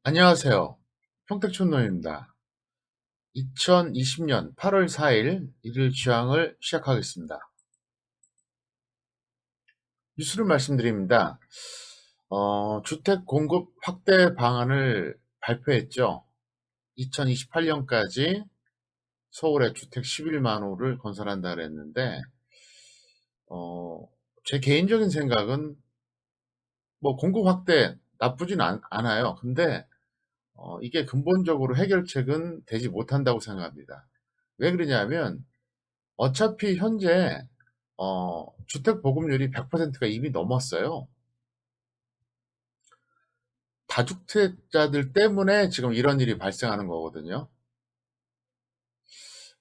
안녕하세요. 평택촌노입니다. 2020년 8월 4일 일일 취향을 시작하겠습니다. 뉴스를 말씀드립니다. 주택 공급 확대 방안을 발표했죠. 2028년까지 서울에 주택 11만 호를 건설한다 그랬는데, 제 개인적인 생각은 뭐 공급 확대 나쁘진 않아요. 근데 이게 근본적으로 해결책은 되지 못한다고 생각합니다. 왜 그러냐면 어차피 현재 주택 보급률이 100%가 이미 넘었어요. 다주택자들 때문에 지금 이런 일이 발생하는 거거든요.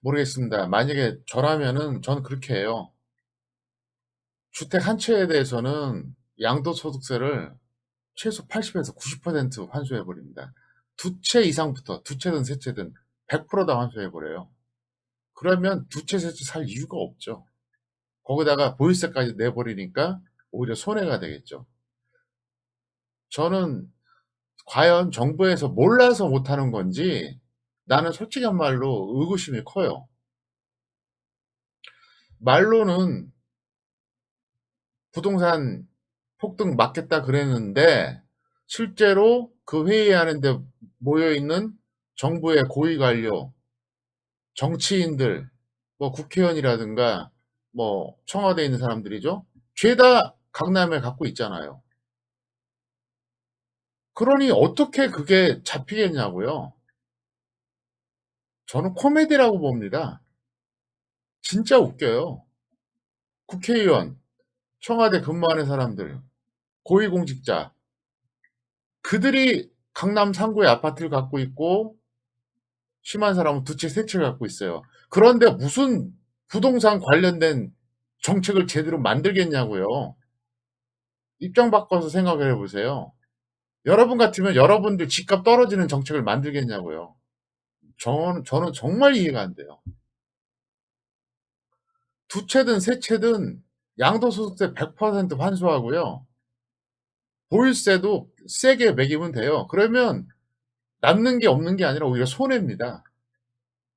모르겠습니다. 만약에 저라면은 저는 그렇게 해요. 주택 한 채에 대해서는 양도소득세를 최소 80에서 90% 환수해 버립니다. 두 채 이상부터 두 채든 세 채든 100%다 환수해 버려요. 그러면 두 채, 세 채 살 이유가 없죠. 거기다가 보유세까지 내버리니까 오히려 손해가 되겠죠. 저는 과연 정부에서 몰라서 못하는 건지 나는 솔직한 말로 의구심이 커요. 말로는 부동산 폭등 막겠다 그랬는데 실제로 그 회의하는데 모여있는 정부의 고위 관료, 정치인들, 뭐 국회의원이라든가 뭐 청와대에 있는 사람들이죠. 죄다 강남에 갖고 있잖아요. 그러니 어떻게 그게 잡히겠냐고요. 저는 코미디라고 봅니다. 진짜 웃겨요. 국회의원, 청와대 근무하는 사람들, 고위공직자, 그들이 강남 상구에 아파트를 갖고 있고 심한 사람은 두 채, 세 채를 갖고 있어요. 그런데 무슨 부동산 관련된 정책을 제대로 만들겠냐고요. 입장 바꿔서 생각을 해보세요. 여러분 같으면 여러분들 집값 떨어지는 정책을 만들겠냐고요. 저는 정말 이해가 안 돼요. 두 채든 세 채든 양도소득세 100% 환수하고요. 보유세도 세게 매기면 돼요. 그러면 남는 게 없는 게 아니라 오히려 손해입니다.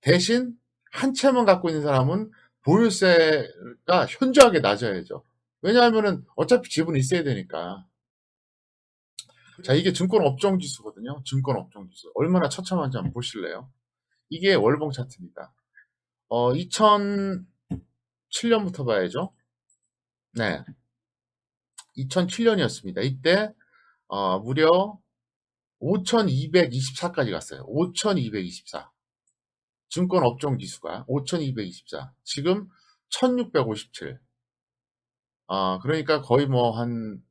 대신 한 채만 갖고 있는 사람은 보유세가 현저하게 낮아야죠. 왜냐하면은 어차피 집은 있어야 되니까. 자, 이게 증권업종지수거든요. 증권업종지수. 얼마나 처참한지 한번 보실래요? 이게 월봉 차트입니다. 2007년부터 봐야죠. 네. 2007년이었습니다. 이때, 무려 5224까지 갔어요. 5224. 증권 업종 지수가 5224. 지금 1657. 그러니까 거의 뭐 한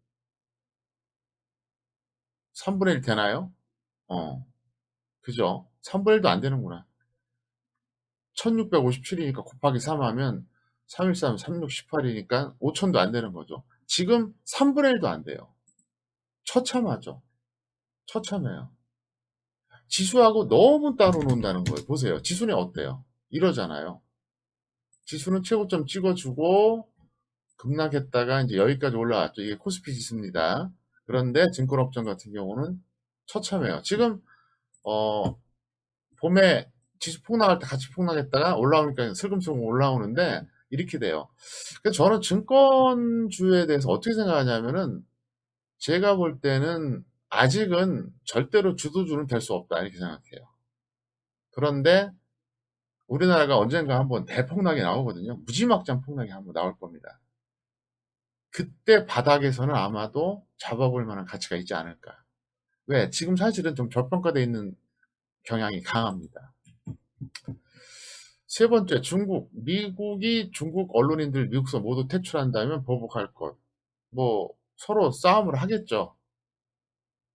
3분의 1 되나요? 어, 그죠? 3분의 1도 안 되는구나. 1657이니까 곱하기 3 하면 313, 3618이니까 5000도 안 되는 거죠. 지금 3분의 1도 안 돼요. 처참하죠? 처참해요. 지수하고 너무 따로 논다는 거예요. 보세요. 지수는 어때요? 이러잖아요. 지수는 최고점 찍어주고 급락했다가 이제 여기까지 올라왔죠. 이게 코스피 지수입니다. 그런데 증권업종 같은 경우는 처참해요. 지금 어, 봄에 지수 폭락할 때 같이 폭락했다가 올라오니까 슬금슬금 올라오는데 이렇게 돼요. 그래서 저는 증권주에 대해서 어떻게 생각하냐면은 제가 볼 때는 아직은 절대로 주도주는 될 수 없다 이렇게 생각해요. 그런데 우리나라가 언젠가 한번 대폭락이 나오거든요. 무지막지한 폭락이 한번 나올 겁니다. 그때 바닥에서는 아마도 잡아볼 만한 가치가 있지 않을까. 왜? 지금 사실은 좀 저평가되어 있는 경향이 강합니다. 세 번째, 중국. 미국이 중국 언론인들 미국서 모두 퇴출한다면 보복할 것. 뭐 서로 싸움을 하겠죠.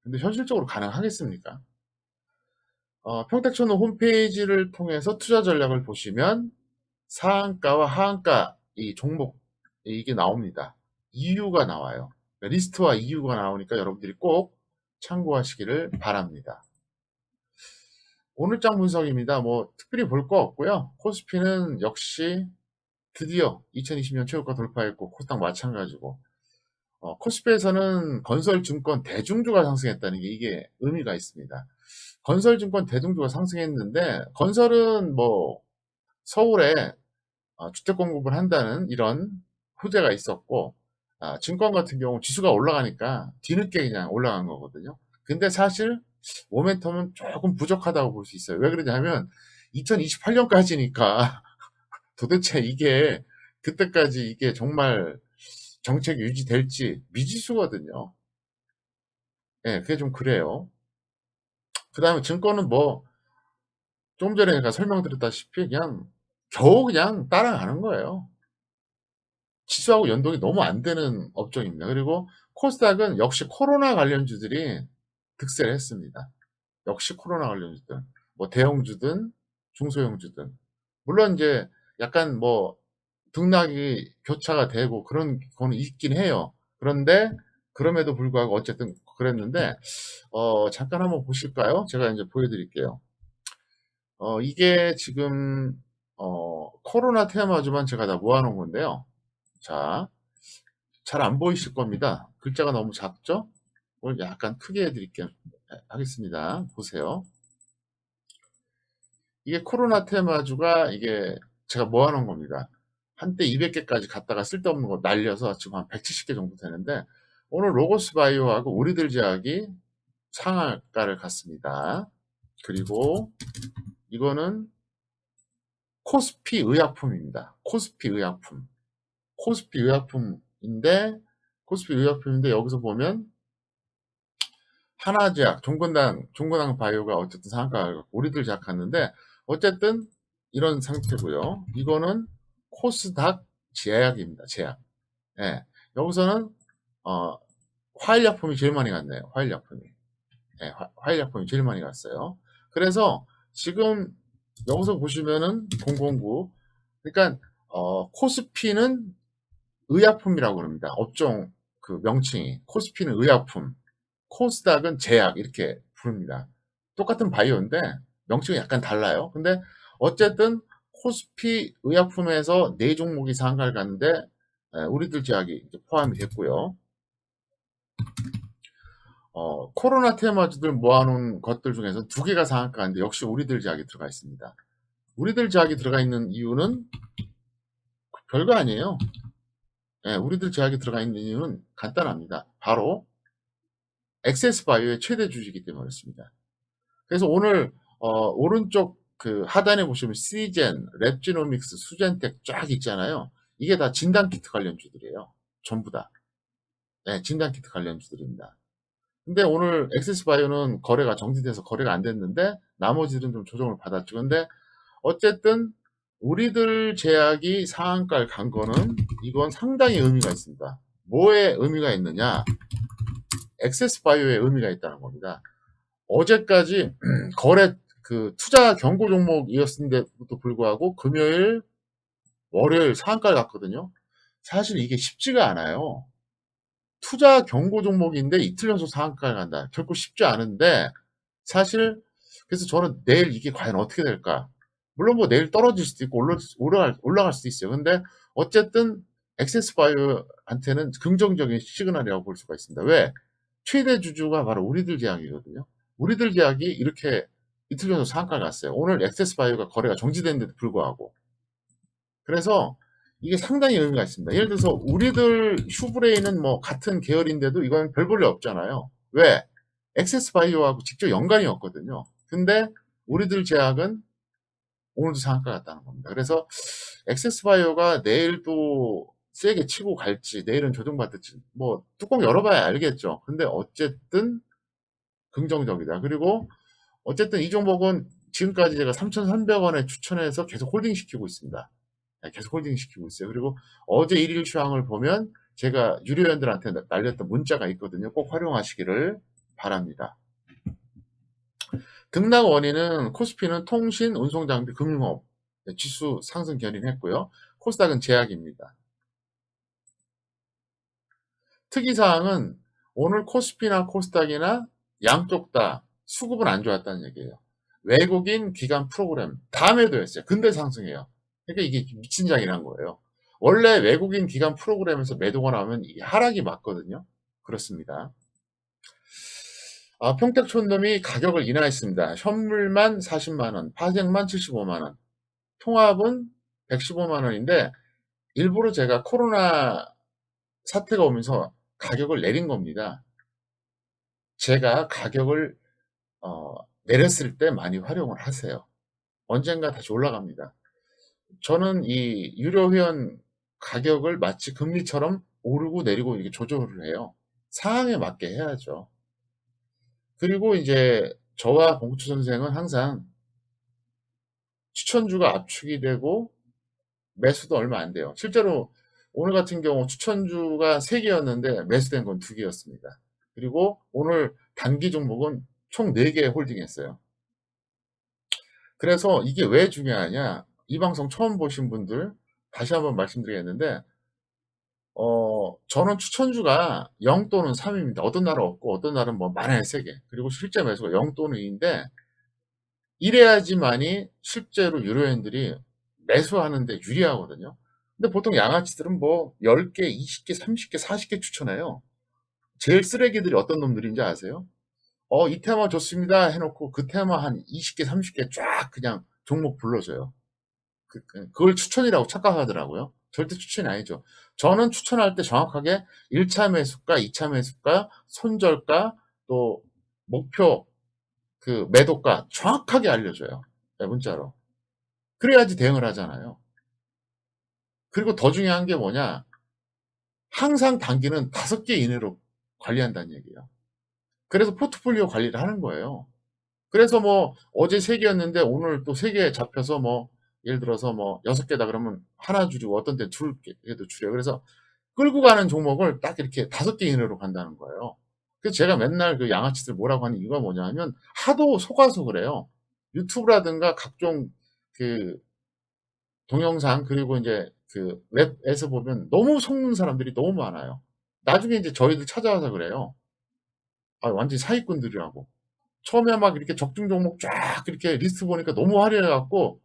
근데 현실적으로 가능하겠습니까? 평택촌의 홈페이지를 통해서 투자 전략을 보시면 상한가와 하한가 이 종목 이게 나옵니다. 이유가 나와요. 리스트와 이유가 나오니까 여러분들이 꼭 참고하시기를 바랍니다. 오늘장 분석입니다. 뭐 특별히 볼 거 없고요. 코스피는 역시 드디어 2020년 최고가 돌파했고 코스닥 마찬가지고 코스피에서는 건설증권 대중주가 상승했다는 게 이게 의미가 있습니다. 건설증권 대중주가 상승했는데 건설은 뭐 서울에 주택 공급을 한다는 이런 호재가 있었고 증권 같은 경우 지수가 올라가니까 뒤늦게 그냥 올라간 거거든요. 근데 사실 모멘텀은 조금 부족하다고 볼 수 있어요. 왜 그러냐면 2028년까지니까 도대체 이게 그때까지 이게 정말 정책이 유지될지 미지수거든요. 예, 그게 좀 그래요. 그 다음에 증권은 뭐 좀 전에 제가 설명드렸다시피 그냥 겨우 그냥 따라가는 거예요. 지수하고 연동이 너무 안 되는 업종입니다. 그리고 코스닥은 역시 코로나 관련주들이 득세를 했습니다. 역시 코로나 관련주들. 뭐 대형주든 중소형주든. 물론 이제 약간 뭐 등락이 교차가 되고 그런 거는 있긴 해요. 그런데 그럼에도 불구하고 어쨌든 그랬는데 잠깐 한번 보실까요? 제가 이제 보여드릴게요. 이게 지금 코로나 테마주만 제가 다 모아놓은 건데요. 자, 잘 안 보이실 겁니다. 글자가 너무 작죠? 오늘 약간 크게 해드릴게요. 하겠습니다. 보세요. 이게 코로나 테마주가 이게 제가 모아놓은 겁니다. 한때 200개까지 갔다가 쓸데없는 거 날려서 지금 한 170개 정도 되는데 오늘 로고스 바이오하고 우리들 제약이 상한가를 갔습니다. 그리고 이거는 코스피 의약품입니다. 코스피 의약품. 코스피 의약품인데 코스피 의약품인데 여기서 보면 하나제약, 종근당 바이오가 어쨌든 상한가를 갖고 우리들 제약 갔는데 어쨌든 이런 상태고요. 이거는 코스닥 제약입니다. 제약. 예. 여기서는 어, 화일약품이 제일 많이 갔네요. 화일약품이. 예, 화일약품이 제일 많이 갔어요. 그래서 지금 여기서 보시면은 009 그러니까 코스피는 의약품이라고 그럽니다. 업종 그 명칭이 코스피는 의약품, 코스닥은 제약 이렇게 부릅니다. 똑같은 바이오인데 명칭이 약간 달라요. 근데 어쨌든 코스피 의약품에서 네 종목이 상한가를 갔는데 우리들 제약이 이제 포함이 됐고요. 코로나 테마주들 모아놓은 것들 중에서 두 개가 상한가인데 역시 우리들 제약이 들어가 있습니다. 우리들 제약이 들어가 있는 이유는 별거 아니에요. 우리들 제약이 들어가 있는 이유는 간단합니다. 바로 엑세스바이오의 최대 주주이기 때문에 그렇습니다. 그래서 오늘 오른쪽 그 하단에 보시면 시젠, 랩지노믹스, 수젠텍 쫙 있잖아요. 이게 다 진단키트 관련주들이에요. 전부 다. 네, 진단키트 관련주들입니다. 근데 오늘 엑세스바이오는 거래가 정지돼서 거래가 안 됐는데 나머지들은 좀 조정을 받았죠. 근데 어쨌든 우리들 제약이 상한가를 간 거는 이건 상당히 의미가 있습니다. 뭐에 의미가 있느냐? 엑세스바이오에 의미가 있다는 겁니다. 어제까지 거래 그 투자 경고 종목이었는데도 불구하고 금요일, 월요일 상한가를 갔거든요. 사실 이게 쉽지가 않아요. 투자 경고 종목인데 이틀 연속 상한가를 간다. 결코 쉽지 않은데 사실 그래서 저는 내일 이게 과연 어떻게 될까? 물론 뭐 내일 떨어질 수도 있고 올라갈 수도 있어요. 근데 어쨌든 엑세스바이오한테는 긍정적인 시그널이라고 볼 수가 있습니다. 왜? 최대 주주가 바로 우리들 제약이거든요. 우리들 제약이 이렇게 이틀 전에 상한가를 갔어요. 오늘 엑세스바이오가 거래가 정지됐는데도 불구하고. 그래서 이게 상당히 의미가 있습니다. 예를 들어서 우리들 슈브레인은 뭐 같은 계열인데도 이건 별 볼 일 없잖아요. 왜? 엑세스바이오하고 직접 연관이 없거든요. 근데 우리들 제약은 오늘도 상한가 갔다는 겁니다. 그래서 엑세스바이오가 내일도 세게 치고 갈지 내일은 조정받을지 뭐 뚜껑 열어봐야 알겠죠. 근데 어쨌든 긍정적이다. 그리고 어쨌든 이 종목은 지금까지 제가 3,300원에 추천해서 계속 홀딩 시키고 있습니다. 계속 홀딩 시키고 있어요. 그리고 어제 일일 시황을 보면 제가 유료연들한테 날렸던 문자가 있거든요. 꼭 활용하시기를 바랍니다. 등락 원인은 코스피는 통신, 운송장비, 금융업 지수 상승 견인했고요. 코스닥은 제약입니다. 특이사항은 오늘 코스피나 코스닥이나 양쪽 다 수급은 안 좋았다는 얘기예요. 외국인 기관 프로그램 다 매도했어요. 근데 상승해요. 그러니까 이게 미친장이란 거예요. 원래 외국인 기관 프로그램에서 매도가 나오면 이 하락이 맞거든요. 그렇습니다. 평택촌돔이 가격을 인하했습니다. 현물만 40만 원, 파생만 75만 원, 통합은 115만 원인데 일부러 제가 코로나 사태가 오면서 가격을 내린 겁니다. 제가 가격을 내렸을 때 많이 활용을 하세요. 언젠가 다시 올라갑니다. 저는 이 유료 회원 가격을 마치 금리처럼 오르고 내리고 이렇게 조절을 해요. 상황에 맞게 해야죠. 그리고 이제 저와 봉투 선생은 항상 추천주가 압축이 되고 매수도 얼마 안 돼요. 실제로 오늘 같은 경우 추천주가 3개였는데 매수된 건 2개였습니다. 그리고 오늘 단기 종목은 총 4개 홀딩했어요. 그래서 이게 왜 중요하냐? 이 방송 처음 보신 분들 다시 한번 말씀드리겠는데 저는 추천주가 0 또는 3입니다. 어떤 날은 없고 어떤 날은 뭐 많아야 3개. 그리고 실제 매수가 0 또는 2인데 이래야지만이 실제로 유료인들이 매수하는데 유리하거든요. 근데 보통 양아치들은 뭐 10개, 20개, 30개, 40개 추천해요. 제일 쓰레기들이 어떤 놈들인지 아세요? 이 테마 좋습니다 해놓고 그 테마 한 20개, 30개 쫙 그냥 종목 불러줘요. 그걸 추천이라고 착각하더라고요. 절대 추천이 아니죠. 저는 추천할 때 정확하게 1차 매수가, 2차 매수가, 손절가, 또 목표 그 매도가 정확하게 알려줘요. 네, 문자로. 그래야지 대응을 하잖아요. 그리고 더 중요한 게 뭐냐? 항상 단기는 5개 이내로 관리한다는 얘기예요. 그래서 포트폴리오 관리를 하는 거예요. 그래서 뭐 어제 3개였는데 오늘 또 3개 잡혀서 뭐 예를 들어서 뭐 6개다 그러면 하나 줄이고 어떤 때 2개도 줄여요. 그래서 끌고 가는 종목을 딱 이렇게 5개 이내로 간다는 거예요. 그래서 제가 맨날 그 양아치들 뭐라고 하는 이유가 뭐냐 하면 하도 속아서 그래요. 유튜브라든가 각종 그 동영상 그리고 이제 그 웹에서 보면 너무 속는 사람들이 너무 많아요. 나중에 이제 저희들 찾아와서 그래요. 완전히 사기꾼들이라고. 처음에 막 이렇게 적중 종목 쫙 이렇게 리스트 보니까 너무 화려해갖고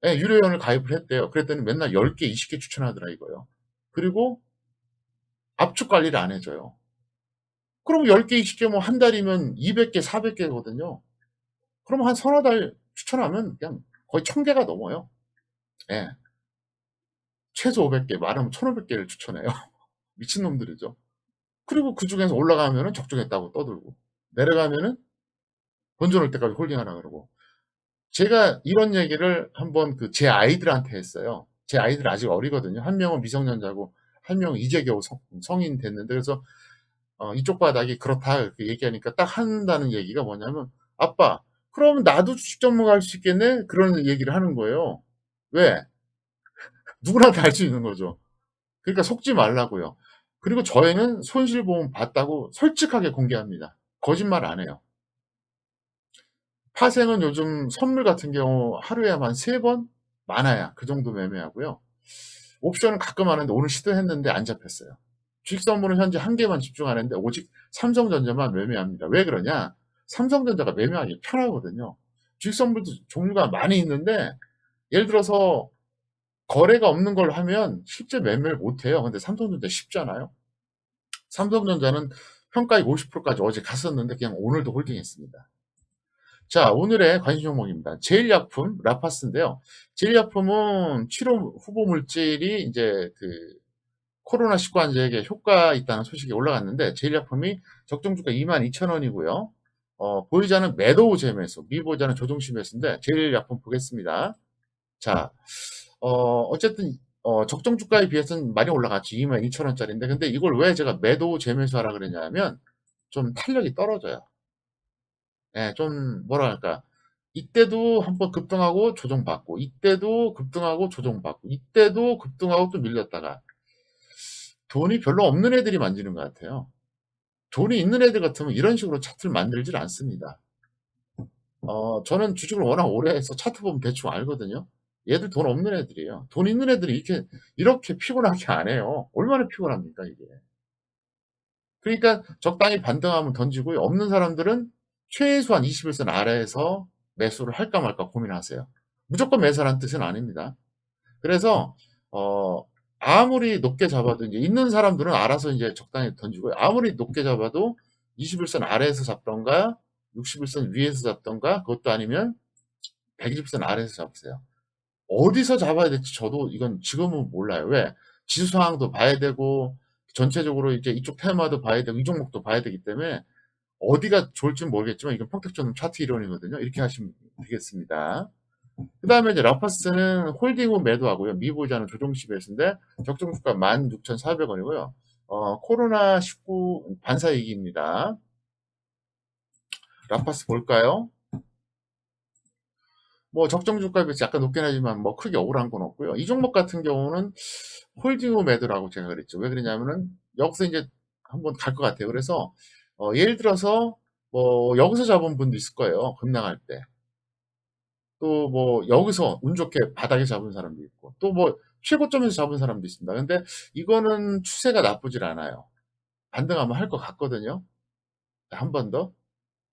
예, 유료회원을 가입을 했대요. 그랬더니 맨날 10개, 20개 추천하더라 이거요. 그리고 압축 관리를 안 해줘요. 그럼 10개, 20개 뭐 한 달이면 200개, 400개거든요. 그럼 한 서너 달 추천하면 그냥 거의 1000개가 넘어요. 예. 최소 500개, 많으면 1500개를 추천해요. 미친놈들이죠. 그리고 그 중에서 올라가면은 적중했다고 떠들고, 내려가면은 본전 올 때까지 홀딩하라 그러고. 제가 이런 얘기를 한번 그 제 아이들한테 했어요. 제 아이들 아직 어리거든요. 한 명은 미성년자고, 한 명은 이제 겨우 성인 됐는데, 그래서 이쪽 바닥이 그렇다 이렇게 얘기하니까 딱 한다는 얘기가 뭐냐면, 아빠, 그럼 나도 주식 전문가 할 수 있겠네? 그런 얘기를 하는 거예요. 왜? 누구나 다 할 수 있는 거죠. 그러니까 속지 말라고요. 그리고 저희는 손실보험 봤다고 솔직하게 공개합니다. 거짓말 안 해요. 파생은 요즘 선물 같은 경우 하루에만 3번? 많아야 그 정도 매매하고요. 옵션은 가끔 하는데 오늘 시도했는데 안 잡혔어요. 주식 선물은 현재 1개만 집중하는데 오직 삼성전자만 매매합니다. 왜 그러냐? 삼성전자가 매매하기 편하거든요. 주식 선물도 종류가 많이 있는데 예를 들어서 거래가 없는 걸 하면 실제 매매를 못 해요. 근데 삼성전자 쉽잖아요. 삼성전자는 평가액 50%까지 어제 갔었는데 그냥 오늘도 홀딩했습니다. 자, 오늘의 관심 종목입니다. 제일약품 라파스인데요. 제일약품은 치료 후보 물질이 이제 그 코로나19 환자에게 효과 있다는 소식이 올라갔는데 제일약품이 적정주가 22,000원이고요. 보유자는 매도 재매수, 미보유자는 조정시 매수인데 제일약품 보겠습니다. 자, 어쨌든 적정 주가에 비해서는 많이 올라갔죠. 22,000원짜리인데 근데 이걸 왜 제가 매도 재매수하라 그러냐면 좀 탄력이 떨어져요. 예, 좀 뭐랄까 이때도 한번 급등하고 조정받고 이때도 급등하고 조정받고 이때도 급등하고 또 밀렸다가 돈이 별로 없는 애들이 만지는 것 같아요. 돈이 있는 애들 같으면 이런 식으로 차트를 만들질 않습니다. 저는 주식을 워낙 오래 해서 차트 보면 대충 알거든요. 얘들 돈 없는 애들이에요. 돈 있는 애들이 이렇게 피곤하게 안 해요. 얼마나 피곤합니까, 이게. 그러니까 적당히 반등하면 던지고요. 없는 사람들은 최소한 21선 아래에서 매수를 할까 말까 고민하세요. 무조건 매수라는 뜻은 아닙니다. 그래서, 아무리 높게 잡아도 이제 있는 사람들은 알아서 이제 적당히 던지고요. 아무리 높게 잡아도 21선 아래에서 잡던가 61선 위에서 잡던가 그것도 아니면 120선 아래에서 잡으세요. 어디서 잡아야 될지 저도 이건 지금은 몰라요. 왜? 지수 상황도 봐야 되고 전체적으로 이제 이쪽 테마도 봐야 되고 이 종목도 봐야 되기 때문에 어디가 좋을지는 모르겠지만 이건 평택전은 차트 이론이거든요. 이렇게 하시면 되겠습니다. 그 다음에 이제 라파스는 홀딩 후 매도하고요. 미보자는 조정 시베이스인데 적정 주가 16,400원이고요. 코로나19 반사이익입니다. 라파스 볼까요? 뭐 적정 주가에 비해서 약간 높긴 하지만 뭐 크게 억울한 건 없고요. 이 종목 같은 경우는 홀딩 후 매도라고 제가 그랬죠. 왜 그러냐면은 여기서 이제 한번 갈 것 같아요. 그래서 예를 들어서 뭐 여기서 잡은 분도 있을 거예요. 급락할 때. 또 뭐 여기서 운 좋게 바닥에 잡은 사람도 있고 또 뭐 최고점에서 잡은 사람도 있습니다. 근데 이거는 추세가 나쁘질 않아요. 반등하면 할 것 같거든요. 한 번 더.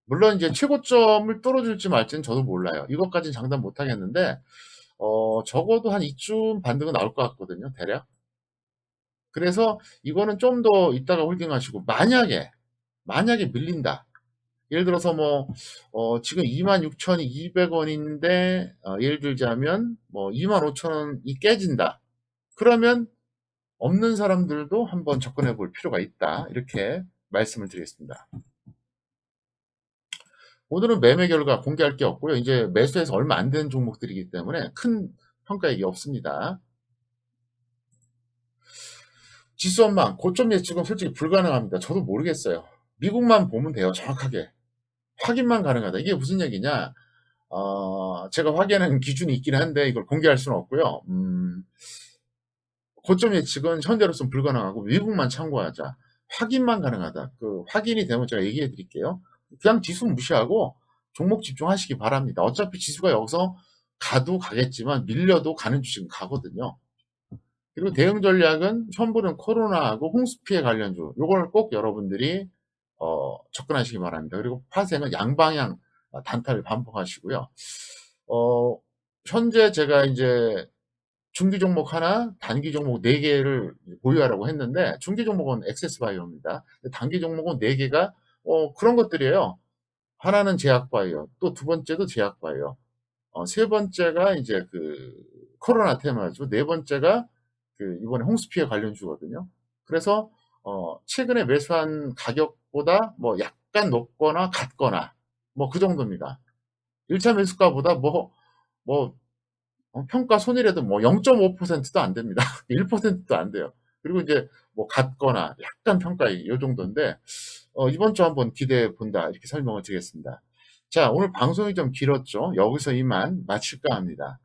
물론 이제 최고점을 뚫어줄지 말지는 저도 몰라요. 이것까지는 장담 못 하겠는데 적어도 한 이쯤 반등은 나올 것 같거든요, 대략. 그래서 이거는 좀 더 있다가 홀딩하시고 만약에 밀린다. 예를 들어서 뭐 지금 26,200원인데 예를 들자면 뭐 25,000원이 깨진다. 그러면 없는 사람들도 한번 접근해 볼 필요가 있다. 이렇게 말씀을 드리겠습니다. 오늘은 매매 결과 공개할 게 없고요. 이제 매수해서 얼마 안 되는 종목들이기 때문에 큰 평가액이 없습니다. 지수 전망, 고점 예측은 솔직히 불가능합니다. 저도 모르겠어요. 미국만 보면 돼요. 정확하게. 확인만 가능하다. 이게 무슨 얘기냐? 제가 확인하는 기준이 있긴 한데 이걸 공개할 수는 없고요. 고점 예측은 현재로서는 불가능하고 미국만 참고하자. 확인만 가능하다. 그 확인이 되면 제가 얘기해 드릴게요. 그냥 지수 무시하고 종목 집중하시기 바랍니다. 어차피 지수가 여기서 가도 가겠지만 밀려도 가는 주식은 가거든요. 그리고 대응 전략은 현물은 코로나하고 홍수 피해 관련주. 요걸 꼭 여러분들이 접근하시기 바랍니다. 그리고 파생은 양방향 단타를 반복하시고요. 어, 현재 제가 이제 중기 종목 하나, 단기 종목 4개를 보유하라고 했는데 중기 종목은 액세스바이오입니다. 단기 종목은 4개가 그런 것들이에요. 하나는 제약바이오, 또 두 번째도 제약바이오, 세 번째가 이제 그 코로나 테마주, 네 번째가 그 이번에 홍수피해 관련주거든요. 그래서 최근에 매수한 가격보다 뭐 약간 높거나 같거나 뭐 그 정도입니다. 1차 매수가보다 뭐 평가 손이라도 뭐 0.5%도 안 됩니다. 1%도 안 돼요. 그리고 이제 뭐 같거나 약간 평가이 요 정도인데 이번 주 한번 기대해 본다 이렇게 설명을 드리겠습니다. 자, 오늘 방송이 좀 길었죠. 여기서 이만 마칠까 합니다.